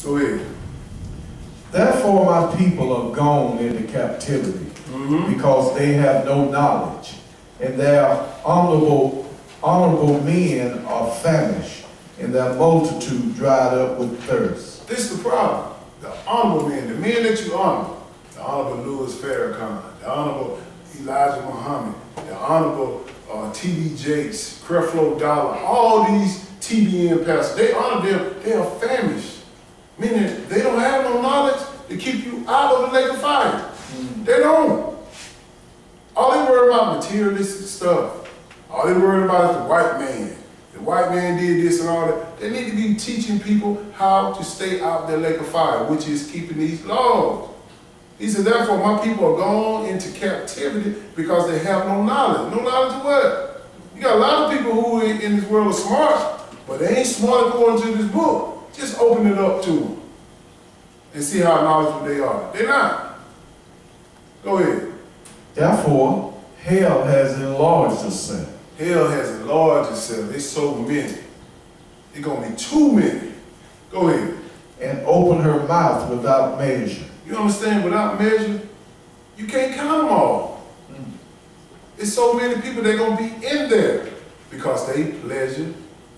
Go ahead. Therefore my people are gone into captivity, because they have no knowledge, and their honorable men are famished, and their multitude dried up with thirst. This is the problem. The honorable men, the men that you honor, the Honorable Louis Farrakhan, the Honorable Elijah Muhammad, the Honorable T.D. Jakes, Creflo Dollar, all these TBN pastors, they honor them, they are famished. Meaning they don't have no knowledge to keep you out of the lake of fire. They don't. All they worry about materialistic stuff. All they worry about is the white man. The white man did this and all that. They need to be teaching people how to stay out of the lake of fire, which is keeping these laws. He said, therefore my people are gone into captivity because they have no knowledge. No knowledge of what? You got a lot of people who in this world are smart, but they ain't smart according to this book. Just open it up to them and see how knowledgeable they are. They're not. Go ahead. Therefore, hell has enlarged itself. Hell has enlarged itself. It's so many. It's going to be too many. Go ahead. And open her mouth without measure. You understand? Without measure, you can't count them all. It's so many people that are going to be in there because their pleasure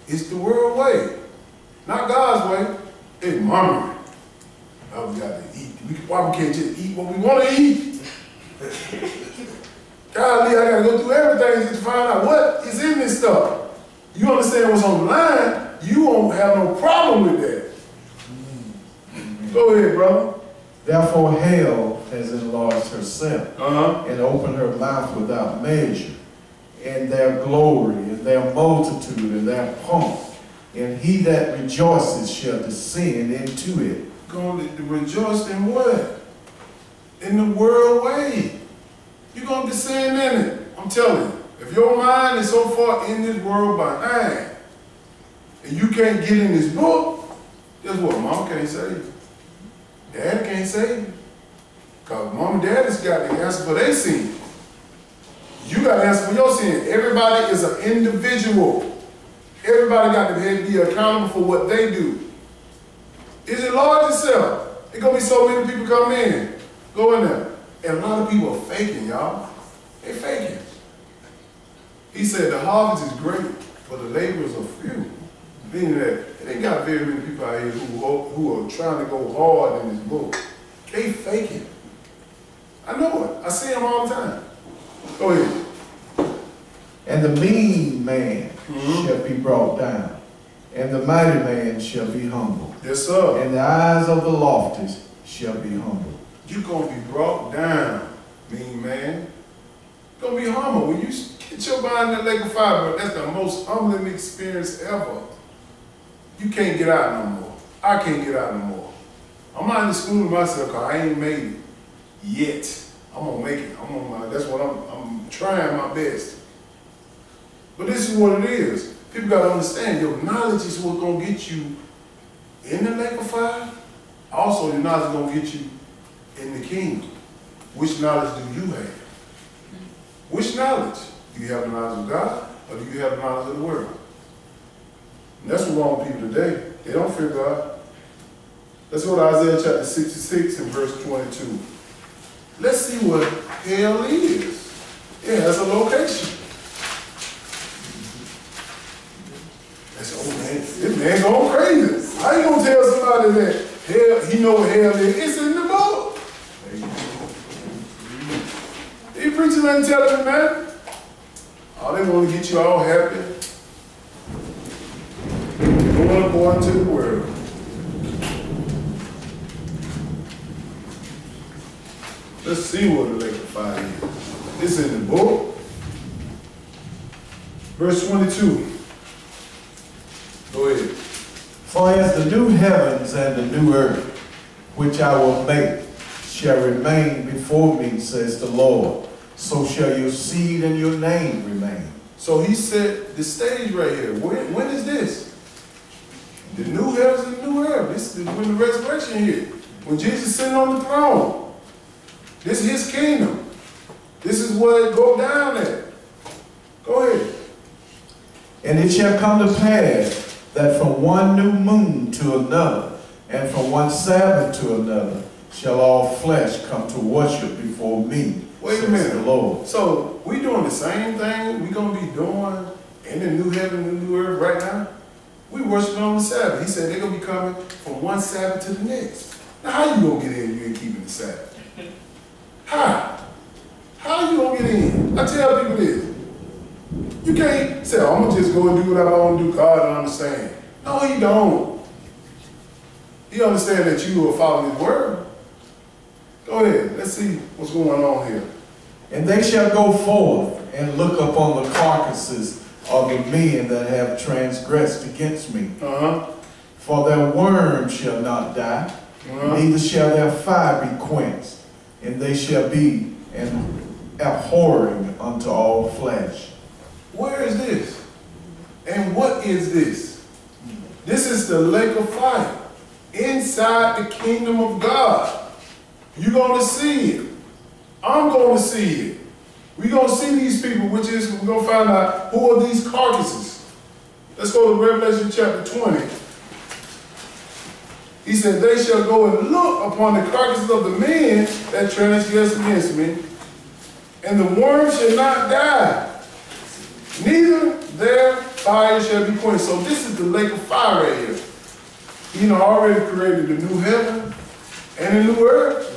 is the world way. Not God's way. They murmuring. Oh, we got to eat. Why we can't just eat what we want to eat? Golly, I got to go through everything just to find out what is in this stuff. You understand what's on the line, you won't have no problem with that. Go ahead, brother. Therefore hell has enlarged herself, and opened her mouth without measure, and their glory, and their multitude, and their pomp. And he that rejoices shall descend into it. Going to rejoice in what? In the world way. You're going to descend in it. I'm telling you. If your mind is so far in this world behind, and you can't get in this book, guess what? Mama can't save you. Daddy can't save you. Because mom and daddy's got to answer for their sin. You got to answer for your sin. Everybody is an individual. Everybody got to be accountable for what they do. Is it large itself? There's going to be so many people come in. Go in there. And a lot of people are faking, y'all. They faking. He said the harvest is great, but the laborers are few. Meaning that they ain't got very many people out here who are trying to go hard in this book. They faking. I know it. I see them all the time. Go ahead. And the mean man shall be brought down, and the mighty man shall be humbled. Yes, sir. And the eyes of the loftiest shall be humbled. You're going to be brought down, mean man. You're going to be humble. When you get your mind in the lake of fire, bro, that's the most humbling experience ever. You can't get out no more. I can't get out no more. I'm out in the school myself because I ain't made it yet. I'm going to make it. That's what I'm trying my best. But this is what it is. People got to understand your knowledge is what's going to get you in the lake of fire. Also, your knowledge is going to get you in the kingdom. Which knowledge do you have? Which knowledge? Do you have the knowledge of God, or do you have the knowledge of the world? And that's what's wrong with people today. They don't fear God. Let's go to Isaiah chapter 66 and verse 22. Let's see what hell is. It has a location. That's, oh man, this man going crazy. How you gonna tell somebody that hell, he know what hell is? It's in the book. He preaching and telling me, man. Oh, they want to get you all happy. They want to go into the world. Let's see what the lake of fire is. It's in the book. Verse 22. Go ahead. For as the new heavens and the new earth, which I will make, shall remain before me, says the Lord, so shall your seed and your name remain. So he set the stage right here. When is this? The new heavens and the new earth. This is when the resurrection here. When Jesus is sitting on the throne. This is his kingdom. This is where it go down at. Go ahead. And it shall come to pass that from one new moon to another, And from one Sabbath to another shall all flesh come to worship before me. Wait a minute. The Lord. So we doing the same thing we gonna be doing in the new heaven and the new earth right now? We worshiping on the Sabbath. He said they're gonna be coming from one Sabbath to the next. Now how you gonna get in if you ain't keeping the Sabbath? How? How you gonna get in? I tell people this. You can't say, oh, I'm gonna just go and do what I want to do. God don't understand. No, he don't. He understands that you will follow his word. Go ahead. Let's see what's going on here. And they shall go forth and look upon the carcasses of the men that have transgressed against me. For their worm shall not die, neither shall their fire be quenched, and they shall be an abhorring unto all flesh. Where is this? And what is this? This is the lake of fire inside the kingdom of God. You're going to see it. I'm going to see it. We're going to see these people, which is, we're going to find out who are these carcasses. Let's go to Revelation chapter 20. He said, they shall go and look upon the carcasses of the men that transgress against me, and the worm shall not die, neither their fire shall be quenched. So this is the lake of fire right here. He already created the new heaven and the new earth.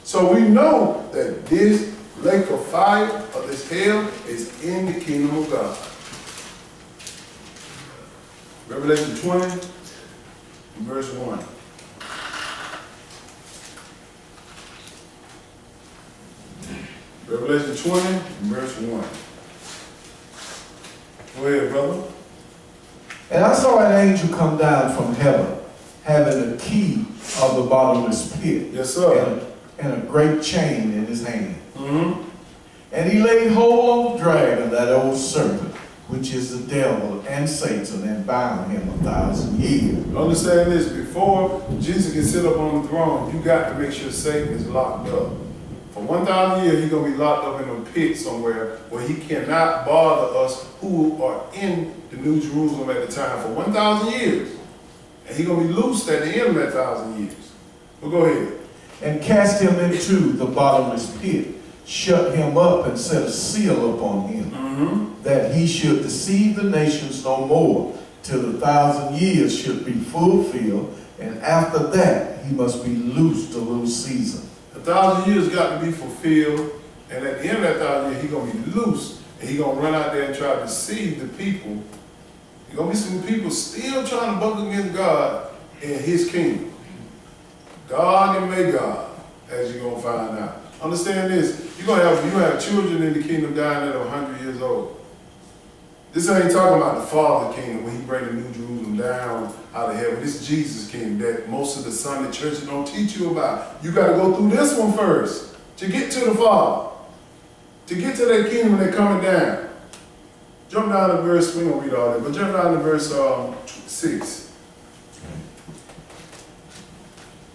So we know that this lake of fire, or this hell, is in the kingdom of God. Revelation 20, verse 1. Revelation 20, verse 1. Go ahead, brother. And I saw an angel come down from heaven, having the key of the bottomless pit. Yes, sir. And a great chain in his hand. And he laid hold on the dragon, that old serpent, which is the devil and Satan, and bound him 1,000 years. Understand this, before Jesus can sit up on the throne, you got to make sure Satan is locked up. For 1,000 years, he's going to be locked up in a pit somewhere where he cannot bother us who are in the New Jerusalem at the time for 1,000 years. And he's going to be loosed at the end of that 1,000 years. Well, go ahead. And cast him into the bottomless pit, shut him up, and set a seal upon him, that he should deceive the nations no more, till the 1,000 years should be fulfilled, and after that he must be loosed a little season. 1,000 years got to be fulfilled, and at the end of that 1,000 years, he's going to be loose, and he's going to run out there and try to deceive the people. There's going to be some people still trying to buck against God in his kingdom. God and may God, as you're going to find out. Understand this, you have children in the kingdom dying at 100 years old. This ain't talking about the Father kingdom when he bring the New Jerusalem down out of heaven. This is Jesus' kingdom that most of the Sunday churches don't teach you about. You got to go through this one first to get to the Father. To get to that kingdom when they're coming down. Jump down to verse, we don't read all that, but jump down to verse 6.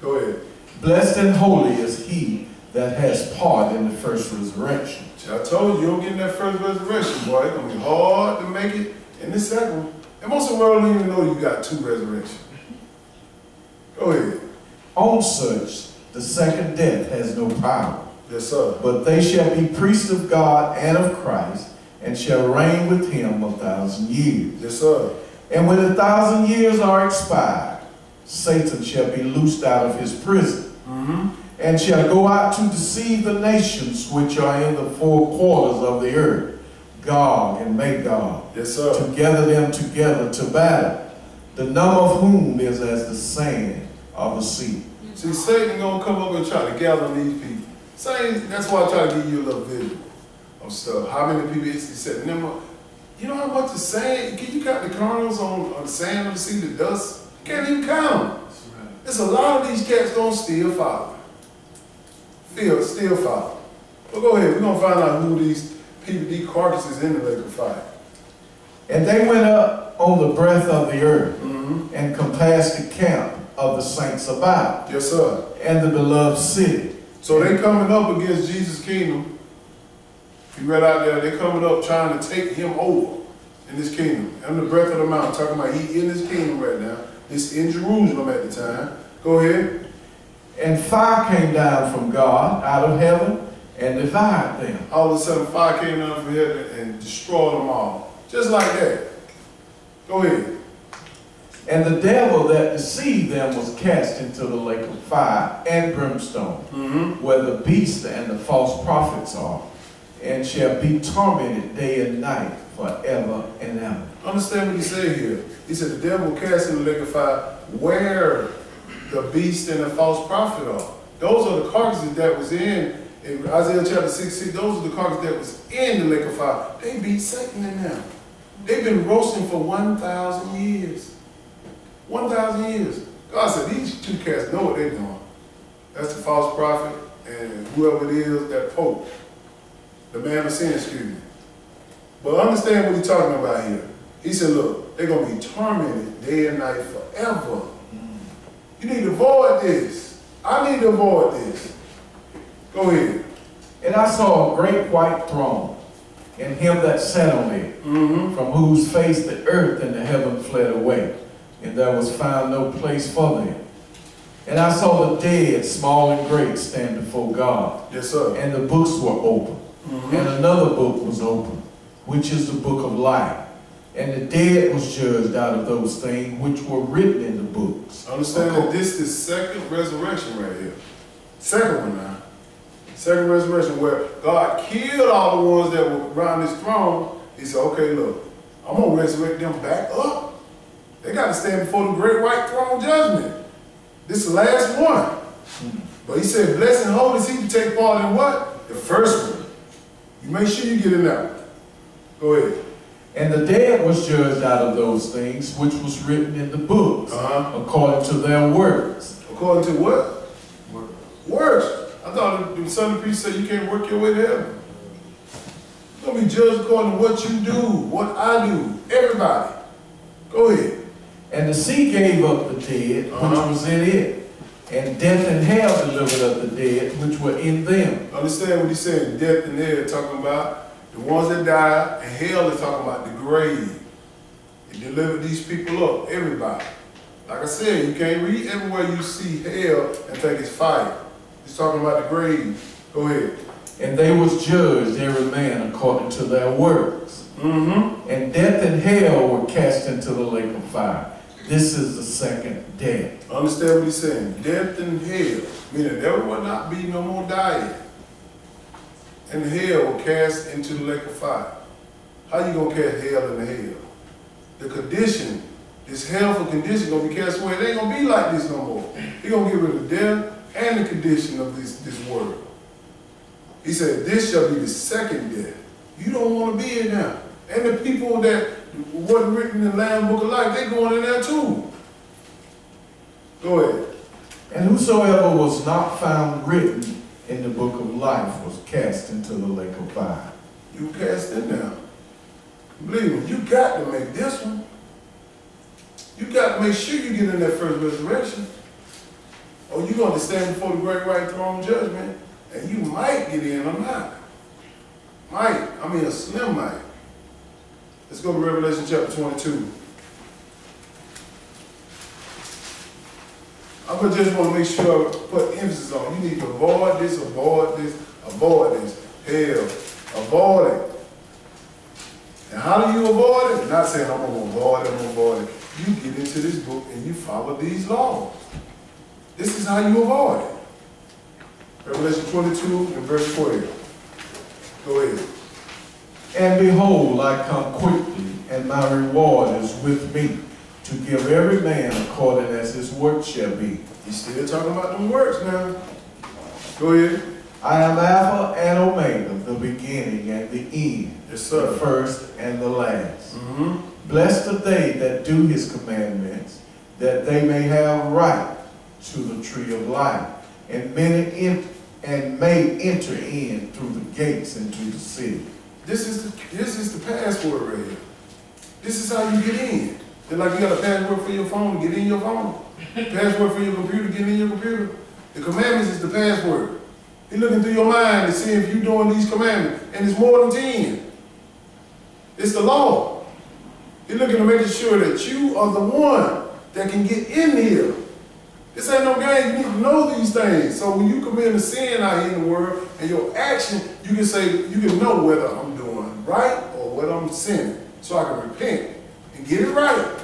Go ahead. Blessed and holy is he that has part in the first resurrection. I told you don't get in that first resurrection, boy. It's going to be hard to make it in the second one. And most of the world don't even know you got 2 resurrections. Go ahead. On such, the second death has no power. Yes, sir. But they shall be priests of God and of Christ, and shall reign with him 1,000 years. Yes, sir. And when 1,000 years are expired, Satan shall be loosed out of his prison, and shall go out to deceive the nations which are in the 4 quarters of the earth, Gog and Magog, yes, sir, to gather them together to battle, the number of whom is as the sand of the sea. See, Satan gonna come up and try to gather these people. Satan, that's why I try to give you a little vision of stuff. How many people he said, you know how much the sand, can you count the kernels on the sand of the sea, the dust? You can't even count them. There's a lot of these cats don't still follow. Still follow. But go ahead, we're gonna find out who these people, these carcasses in the lake of fire. And they went up on the breadth of the earth, and compassed the camp of the saints about. Yes, sir. And the beloved city. So they coming up against Jesus' kingdom. You read out there, they coming up trying to take him over in this kingdom. And the breadth of the mountain, talking about he in his kingdom right now. It's in Jerusalem at the time. Go ahead. And fire came down from God out of heaven and devoured them. All of a sudden, fire came down from heaven and destroyed them all. Just like that. Go ahead. And the devil that deceived them was cast into the lake of fire and brimstone, where the beast and the false prophets are, and shall be tormented day and night forever and ever. Understand what he said here. He said the devil cast in the lake of fire where the beast and the false prophet are. Those are the carcasses that was in Isaiah chapter 6, those are the carcasses that was in the lake of fire. They beat Satan in them. They've been roasting for 1,000 years. 1,000 years. God said these two cats know what they're doing. That's the false prophet and whoever it is, that pope. The man of sin, excuse me. But understand what he's talking about here. He said, look, they're going to be tormented day and night forever. You need to avoid this. I need to avoid this. Go ahead. And I saw a great white throne, and him that sat on it, from whose face the earth and the heaven fled away, and there was found no place for them. And I saw the dead, small and great, stand before God. Yes, sir. And the books were open. And another book was open, which is the book of life. And the dead was judged out of those things which were written in the books. Understand that this is the second resurrection right here. Second one now. Second resurrection, where God killed all the ones that were around his throne. He said, okay, look, I'm going to resurrect them back up. They got to stand before the great white throne judgment. This is the last one. But he said, blessed and holy is he to take part in what? The first one. You make sure you get in that one. Go ahead. And the dead was judged out of those things which was written in the books, according to their works. According to what? Works. I thought the Sunday preacher said you can't work your way to heaven. You're going to be judged according to what you do, what I do, everybody. Go ahead. And the sea gave up the dead, which was in it, and death and hell delivered up the dead, which were in them. Understand what he's saying? Death and hell talking about the ones that died, and hell is talking about the grave. It delivered these people up, everybody. Like I said, you can't read everywhere you see hell and think it's fire. He's talking about the grave. Go ahead. And they was judged, every man according to their works. And death and hell were cast into the lake of fire. This is the second death. Understand what he's saying? Death and hell, meaning there will not be no more dying. And hell will cast into the lake of fire. How you gonna cast hell into hell? The condition, this hellful condition gonna be cast away. It ain't gonna be like this no more. He's gonna get rid of death and the condition of this world. He said, this shall be the second death. You don't want to be in there. And the people that wasn't written in the Lamb Book of Life, they going in there too. Go ahead. And whosoever was not found written in the book of life was cast into the lake of fire. You cast in there. Believe me, you got to make this one. You got to make sure you get in that first resurrection. Or you're going to stand before the great white throne judgment, and you might get in or not. Might. I mean a slim might. Let's go to Revelation chapter 22. I just want to make sure I put emphasis on you need to avoid this, avoid this, avoid this. Hell, avoid it. And how do you avoid it? Not saying I'm going to avoid it, I'm going to avoid it. You get into this book and you follow these laws. This is how you avoid it. Revelation 22 and verse 12. Go ahead. And behold, I come quickly, and my reward is with me, to give every man according as his work shall be. He's still talking about them works now. Go ahead. I am Alpha and Omega, the beginning and the end, yes, sir. The first and the last. Blessed are they that do his commandments, that they may have right to the tree of life, and may enter in through the gates into the city. This is the password right here. This is how you get in. Just like you got a password for your phone, get in your phone. Password for your computer, get in your computer. The commandments is the password. He's looking through your mind to see if you're doing these commandments. And it's more than 10. It's the law. He's looking to make sure that you are the one that can get in here. This ain't no game. You need to know these things. So when you commit a sin out here in the world and your action, you can say, you can know whether I'm doing right or whether I'm sinning. So I can repent and get it right.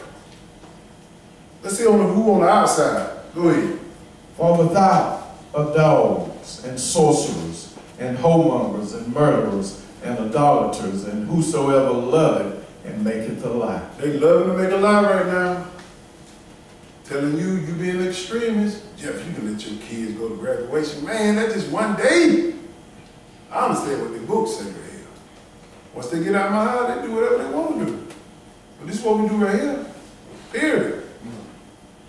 Let's see who on the outside. Go ahead. For without are dogs and sorcerers and whoremongers and murderers and idolaters and whosoever loveth and maketh a lie. They loving to make a lie right now. Telling you being an extremist. Jeff, you can let your kids go to graduation. Man, that's just one day. I understand what the books say right here. Once they get out of my house, they do whatever they want to do. But this is what we do right here. Period.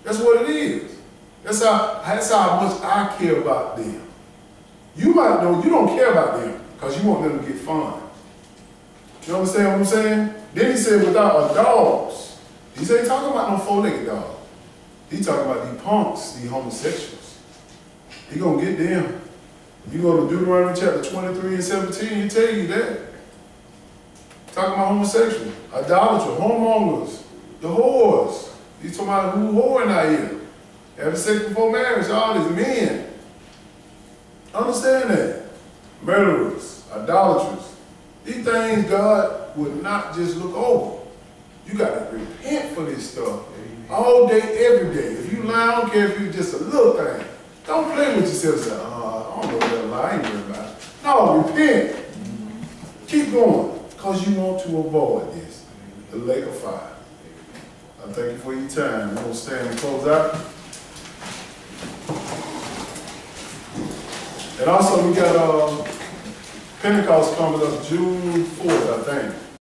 That's what it is. That's how much I care about them. You might know you don't care about them because you want them to get fun. You understand what I'm saying? Then he said without dogs. He ain't talking about no four-legged dog. He talking about these punks, these homosexuals. He gonna get them. You go to Deuteronomy chapter 23 and 17, he tell you that. Talking about homosexuals, idolaters, whoremongers, the whores. He's talking about who whoring out here. Having sex before marriage, all these men. Understand that. Murderers, idolaters. These things God would not just look over. You got to repent for this stuff. All day, every day. If you lie, I don't care if you just a little thing. Don't play with yourself and say, I don't know that lie, I ain't worried about it. No, repent. Keep going. Because you want to avoid this. The lake of fire. I thank you for your time. We're going to stand and close out. And also we got Pentecost coming up June 4th, I think.